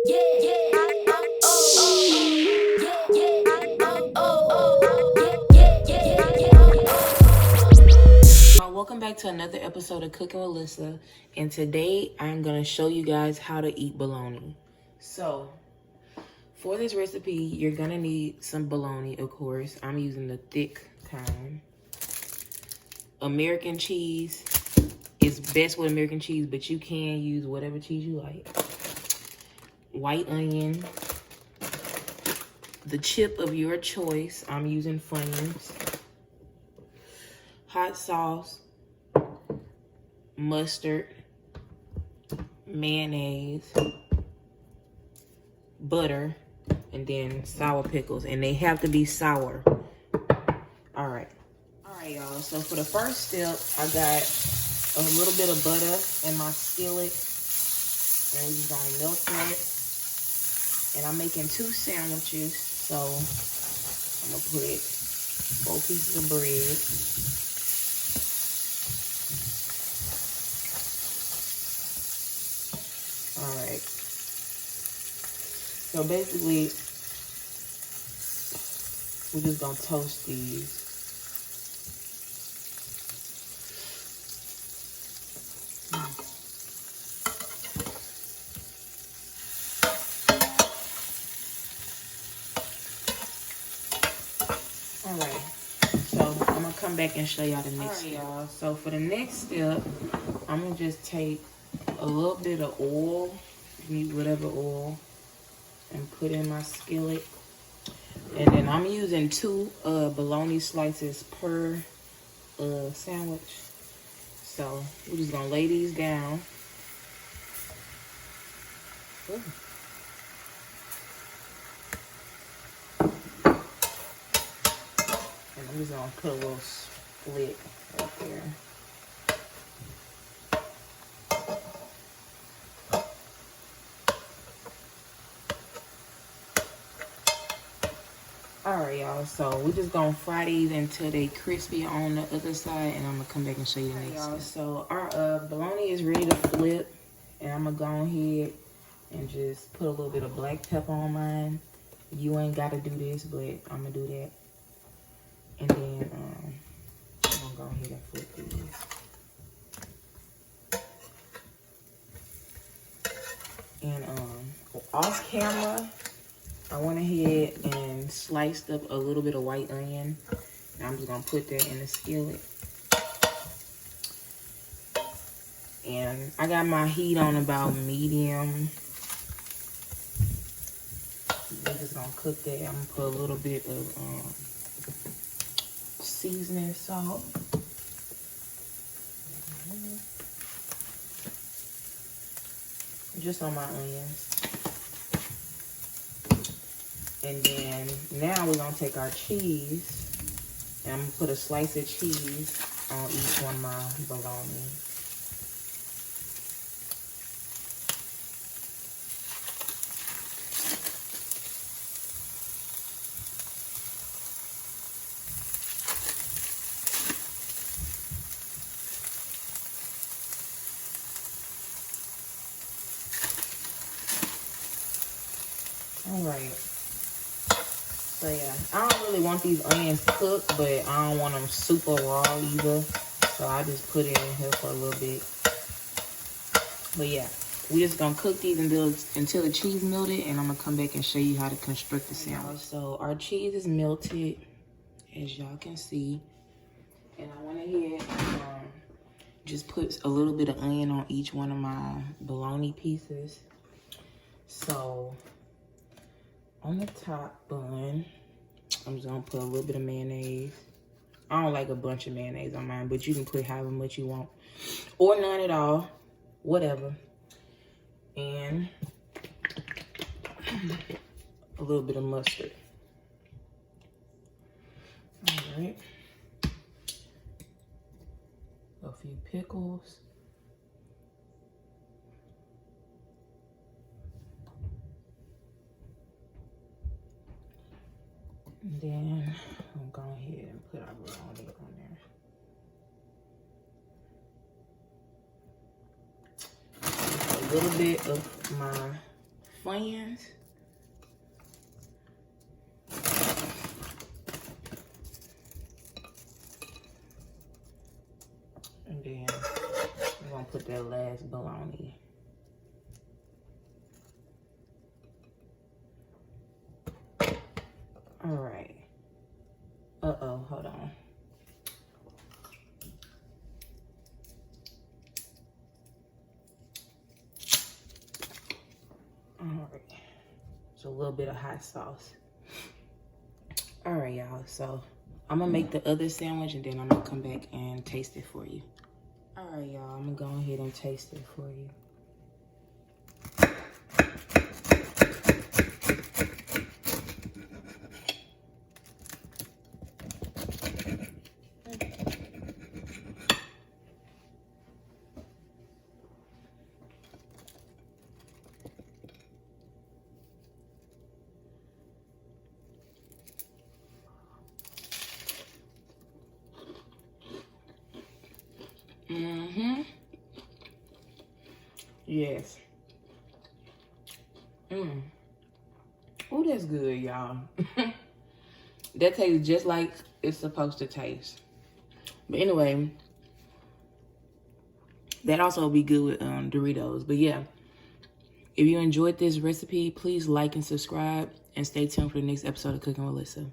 Welcome back to another episode of Cooking with Lyssa, and today I'm going to show you guys how to eat bologna. So, for this recipe, you're going to need some bologna, of course. I'm using the thick kind. American cheese is best with American cheese, but you can use whatever cheese you like. White onion. The chip of your choice. I'm using Funyuns. Hot sauce. Mustard, mayonnaise, butter, and then sour pickles. And they have to be sour. All right, y'all. So for the first step, I got a little bit of butter in my skillet. And we're just gonna melt that. And I'm making 2 sandwiches. So I'm gonna put 4 pieces of bread. Alright, so basically, we're just gonna toast these. Alright, so I'm gonna come back and show y'all the next step. Y'all. So for the next step, I'm gonna just take a little bit of oil, use whatever oil, and put in my skillet. And then I'm using 2 bologna slices per sandwich. So we're just gonna lay these down. Ooh. And I'm just gonna put a little split right there. Alright, y'all, so we're just gonna fry these until they crispy on the other side, and I'm gonna come back and show you the next one. So our bologna is ready to flip, and I'm gonna go ahead and just put a little bit of black pepper on mine. You ain't gotta do this, but I'm gonna do that. And then I'm gonna go ahead and flip these. And off camera, I went ahead and sliced up a little bit of white onion. And I'm just gonna put that in the skillet. And I got my heat on about medium. We're just gonna cook that. I'm gonna put a little bit of seasoning salt. Just on my onions. And then now we're gonna take our cheese, and I'm gonna put a slice of cheese on each one of my bologna. All right. So yeah, I don't really want these onions cooked, but I don't want them super raw either. So I just put it in here for a little bit. But yeah, we're just gonna cook these until the cheese melted, and I'm gonna come back and show you how to construct the sandwich. So our cheese is melted, as y'all can see. And I went ahead and just put a little bit of onion on each one of my bologna pieces. So on the top bun, I'm just gonna put a little bit of mayonnaise. I don't like a bunch of mayonnaise on mine, but you can put however much you want. Or none at all, whatever. And a little bit of mustard. All right. A few pickles. And then I'm going to go ahead and put our bologna on there. A little bit of my Funyuns. And then we're gonna put that last bologna. All right. Uh-oh, hold on. All right. So a little bit of hot sauce. All right, y'all. So I'm gonna make the other sandwich and then I'm gonna come back and taste it for you. All right, y'all. I'm gonna go ahead and taste it for you. Mm-hmm. Yes. Oh, that's good, y'all. That tastes just like it's supposed to taste. But anyway, that also would be good with Doritos. But yeah, if you enjoyed this recipe, please like and subscribe and stay tuned for the next episode of Cooking with Lyssa.